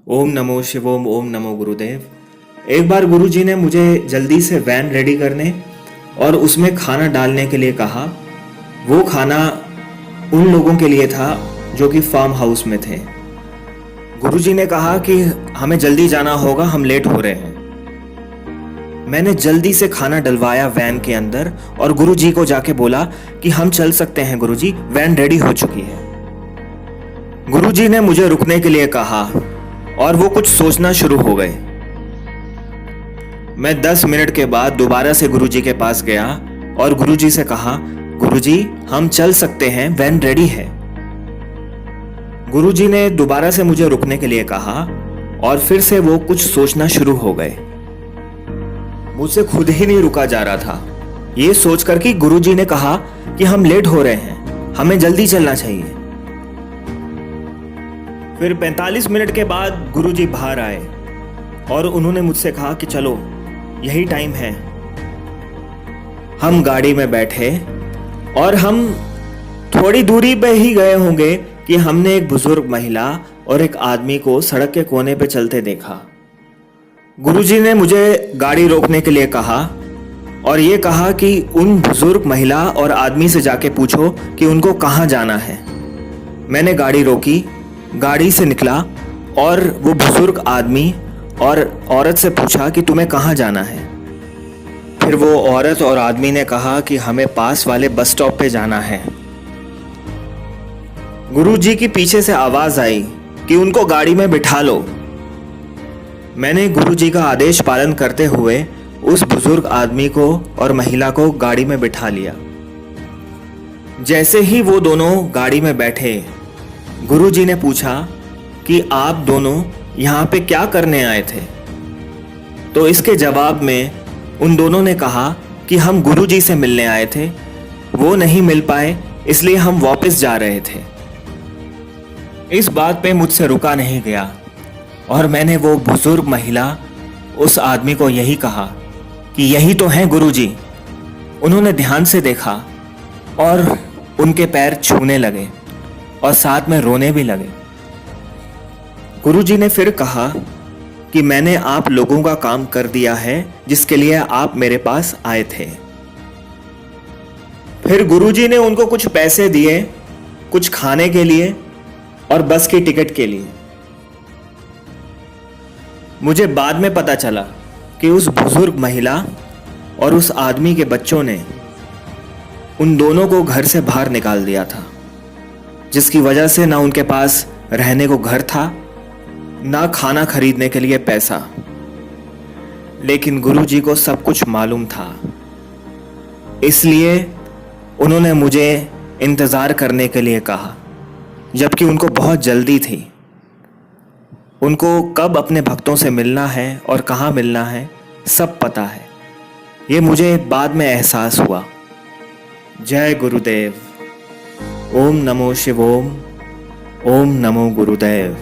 ओम नमो शिवोम, ओम नमो गुरुदेव। एक बार गुरुजी ने मुझे जल्दी से वैन रेडी करने और उसमें खाना डालने के लिए कहा। वो खाना उन लोगों के लिए था जो कि फार्म हाउस में थे। गुरुजी ने कहा कि हमें जल्दी जाना होगा, हम लेट हो रहे हैं। मैंने जल्दी से खाना डलवाया वैन के अंदर और गुरुजी को जाके बोला कि हम चल सकते हैं गुरुजी, वैन रेडी हो चुकी है। गुरुजी ने मुझे रुकने के लिए कहा और वो कुछ सोचना शुरू हो गए। मैं 10 मिनट के बाद दोबारा से गुरुजी के पास गया और गुरुजी से कहा, गुरुजी हम चल सकते हैं, वैन रेडी है। गुरुजी ने दोबारा से मुझे रुकने के लिए कहा और फिर से वो कुछ सोचना शुरू हो गए। मुझसे खुद ही नहीं रुका जा रहा था, ये सोचकर कि गुरुजी ने कहा कि हम लेट हो रहे हैं, हमें जल्दी चलना चाहिए। फिर 45 मिनट के बाद गुरुजी बाहर आए और उन्होंने मुझसे कहा कि चलो यही टाइम है। हम गाड़ी में बैठे और हम थोड़ी दूरी पे ही गए होंगे कि हमने एक बुजुर्ग महिला और एक आदमी को सड़क के कोने पे चलते देखा। गुरुजी ने मुझे गाड़ी रोकने के लिए कहा और ये कहा कि उन बुजुर्ग महिला और आदमी से जाके पूछो कि उनको कहाँ जाना है। मैंने गाड़ी रोकी, गाड़ी से निकला और वो बुजुर्ग आदमी और औरत से पूछा कि तुम्हें कहाँ जाना है। फिर वो औरत और आदमी ने कहा कि हमें पास वाले बस स्टॉप पे जाना है। गुरुजी की पीछे से आवाज आई कि उनको गाड़ी में बिठा लो। मैंने गुरुजी का आदेश पालन करते हुए उस बुजुर्ग आदमी को और महिला को गाड़ी में बिठा लिया। जैसे ही वो दोनों गाड़ी में बैठे, गुरुजी ने पूछा कि आप दोनों यहाँ पे क्या करने आए थे। तो इसके जवाब में उन दोनों ने कहा कि हम गुरुजी से मिलने आए थे, वो नहीं मिल पाए इसलिए हम वापस जा रहे थे। इस बात पे मुझसे रुका नहीं गया और मैंने वो बुजुर्ग महिला उस आदमी को यही कहा कि यही तो हैं गुरुजी। उन्होंने ध्यान से देखा और उनके पैर छूने लगे और साथ में रोने भी लगे। गुरुजी ने फिर कहा कि मैंने आप लोगों का काम कर दिया है जिसके लिए आप मेरे पास आए थे। फिर गुरुजी ने उनको कुछ पैसे दिए, कुछ खाने के लिए और बस की टिकट के लिए। मुझे बाद में पता चला कि उस बुजुर्ग महिला और उस आदमी के बच्चों ने उन दोनों को घर से बाहर निकाल दिया था, जिसकी वजह से ना उनके पास रहने को घर था, ना खाना खरीदने के लिए पैसा। लेकिन गुरुजी को सब कुछ मालूम था, इसलिए उन्होंने मुझे इंतज़ार करने के लिए कहा, जबकि उनको बहुत जल्दी थी। उनको कब अपने भक्तों से मिलना है और कहाँ मिलना है सब पता है। ये मुझे बाद में एहसास हुआ। जय गुरुदेव। ओम नमो शिवोम, ओम नमो गुरुदेव।